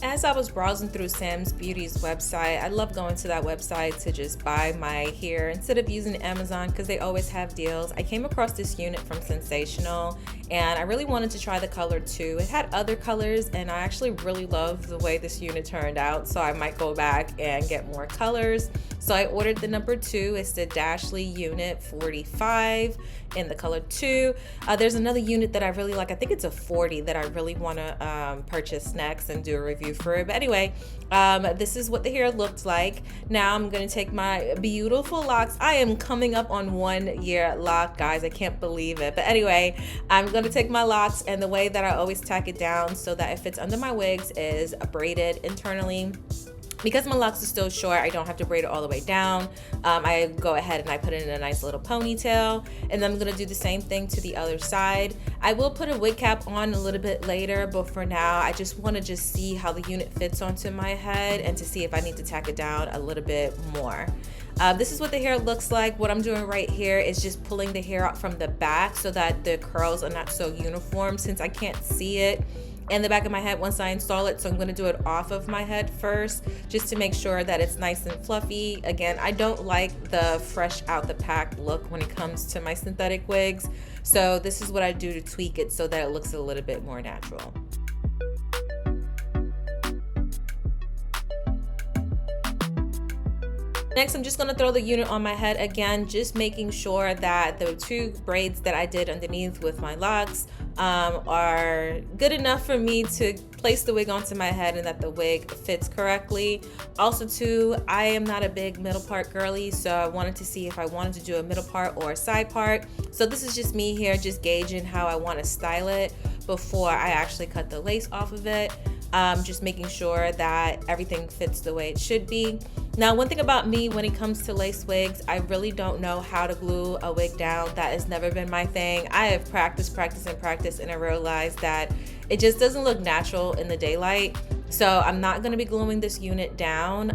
As I was browsing through Sam's Beauty's website, I love going to that website to just buy my hair instead of using Amazon because they always have deals. I came across this unit from Sensational and I really wanted to try the color too. It had other colors and I actually really loved the way this unit turned out, so I might go back and get more colors. So I ordered the number 2. It's the Dashly Unit 45 in the color 2. There's another unit that I really like. I think it's a 40 that I really want to purchase next and do a review for it. But anyway, this is what the hair looked like. Now I'm going to take my beautiful locks. I am coming up on 1 year lock, guys. I can't believe it. But anyway, I'm going to take my locks, and the way that I always tack it down so that it fits under my wigs is braided internally. Because my locks are still short, I don't have to braid it all the way down. I go ahead and I put it in a nice little ponytail, and then I'm gonna do the same thing to the other side. I will put a wig cap on a little bit later, but for now, I just wanna see how the unit fits onto my head and to see if I need to tack it down a little bit more. This is what the hair looks like. What I'm doing right here is just pulling the hair out from the back so that the curls are not so uniform, since I can't see it in the back of my head once I install it. So I'm going to do it off of my head first, just to make sure that it's nice and fluffy. Again, I don't like the fresh out the pack look when it comes to my synthetic wigs, so this is what I do to tweak it so that it looks a little bit more natural. Next, I'm just going to throw the unit on my head again, just making sure that the 2 braids that I did underneath with my locks are good enough for me to place the wig onto my head and that the wig fits correctly. Also too, I am not a big middle part girly, so I wanted to see if I wanted to do a middle part or a side part. So this is just me here, just gauging how I want to style it before I actually cut the lace off of it. Just making sure that everything fits the way it should be. Now, one thing about me when it comes to lace wigs, I really don't know how to glue a wig down. That has never been my thing. I have practiced, and I realized that it just doesn't look natural in the daylight. So I'm not going to be gluing this unit down,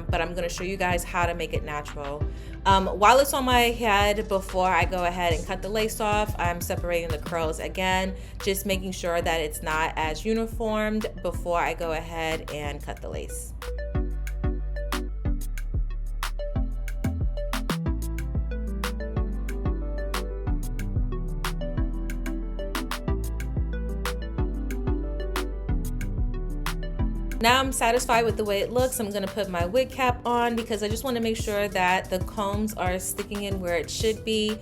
but I'm going to show you guys how to make it natural. While it's on my head, before I go ahead and cut the lace off, I'm separating the curls again, just making sure that it's not as uniformed before I go ahead and cut the lace. Now I'm satisfied with the way it looks. I'm gonna put my wig cap on because I just wanna make sure that the combs are sticking in where it should be.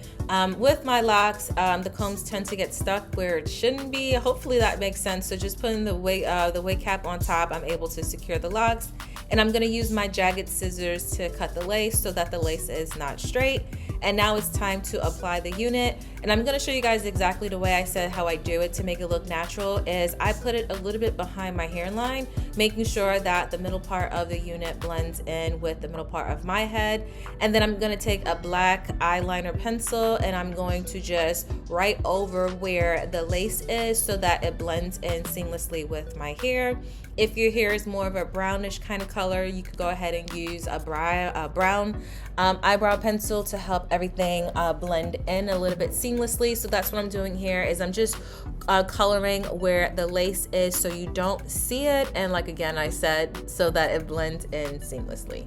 With my locks, the combs tend to get stuck where it shouldn't be. Hopefully that makes sense. So just putting the wig cap on top, I'm able to secure the locks. And I'm gonna use my jagged scissors to cut the lace so that the lace is not straight. And now it's time to apply the unit. And I'm gonna show you guys exactly the way I said how I do it to make it look natural. Is I put it a little bit behind my hairline, making sure that the middle part of the unit blends in with the middle part of my head. And then I'm gonna take a black eyeliner pencil and I'm going to just write over where the lace is so that it blends in seamlessly with my hair. If your hair is more of a brownish kind of color, you could go ahead and use a brown eyebrow pencil to help everything blend in a little bit seamlessly. So that's what I'm doing here, is I'm just coloring where the lace is so you don't see it, and like again I said, so that it blends in seamlessly.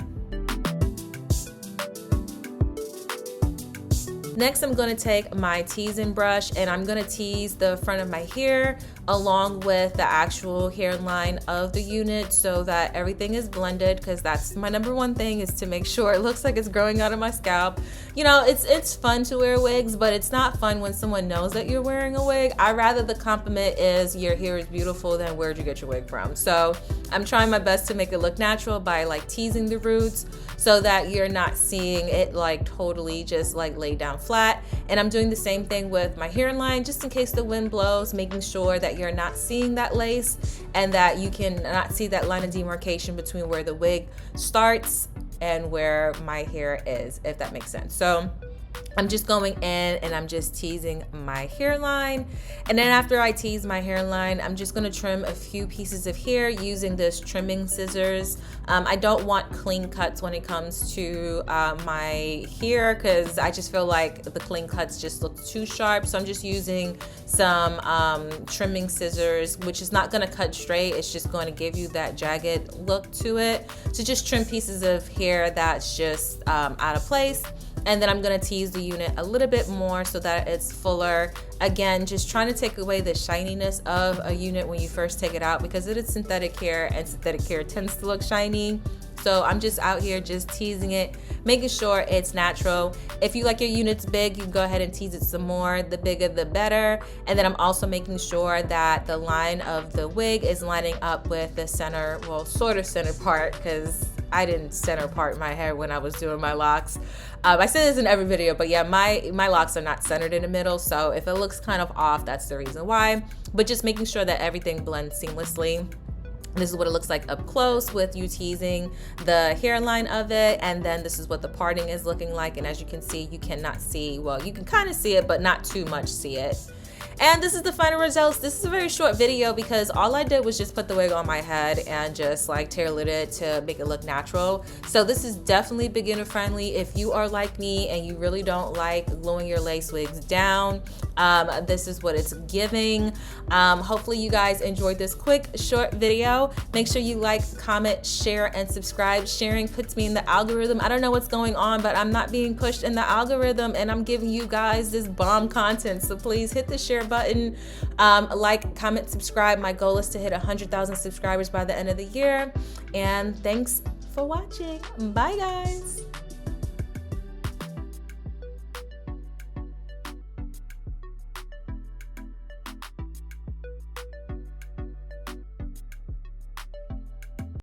Next, I'm going to take my teasing brush and I'm going to tease the front of my hair along with the actual hairline of the unit so that everything is blended, because that's my number one thing, is to make sure it looks like it's growing out of my scalp. You know, it's fun to wear wigs, but it's not fun when someone knows that you're wearing a wig. I'd rather the compliment is your hair is beautiful than where'd you get your wig from. So I'm trying my best to make it look natural by like teasing the roots so that you're not seeing it like totally just like laid down flat. And I'm doing the same thing with my hairline, just in case the wind blows, making sure that you're not seeing that lace and that you can not see that line of demarcation between where the wig starts and where my hair is, if that makes sense. So I'm just going in and I'm just teasing my hairline. And then after I tease my hairline, I'm just gonna trim a few pieces of hair using this trimming scissors. I don't want clean cuts when it comes to my hair, because I just feel like the clean cuts just look too sharp. So I'm just using some trimming scissors, which is not gonna cut straight. It's just going to give you that jagged look to it. So just trim pieces of hair that's just out of place. And then I'm gonna tease the unit a little bit more so that it's fuller. Again, just trying to take away the shininess of a unit when you first take it out, because it is synthetic hair and synthetic hair tends to look shiny. So I'm just out here just teasing it, making sure it's natural. If you like your units big, you can go ahead and tease it some more. The bigger, the better. And then I'm also making sure that the line of the wig is lining up with the center, well, sort of center part, because I didn't center part my hair when I was doing my locks. I say this in every video, but yeah, my locks are not centered in the middle, so if it looks kind of off, that's the reason why. But just making sure that everything blends seamlessly. This is what it looks like up close with you teasing the hairline of it, and then this is what the parting is looking like. And as you can see, you cannot see, well, you can kind of see it, but not too much see it. And this is the final results. This is a very short video because all I did was just put the wig on my head and just like tailor it to make it look natural. So this is definitely beginner friendly. If you are like me and you really don't like gluing your lace wigs down, this is what it's giving. Hopefully you guys enjoyed this quick short video. Make sure you like, comment, share, and subscribe. Sharing puts me in the algorithm. I don't know what's going on, but I'm not being pushed in the algorithm, and I'm giving you guys this bomb content. So please hit the share button, like, comment, subscribe. My goal is to hit 100,000 subscribers by the end of the year. And thanks for watching. Bye guys.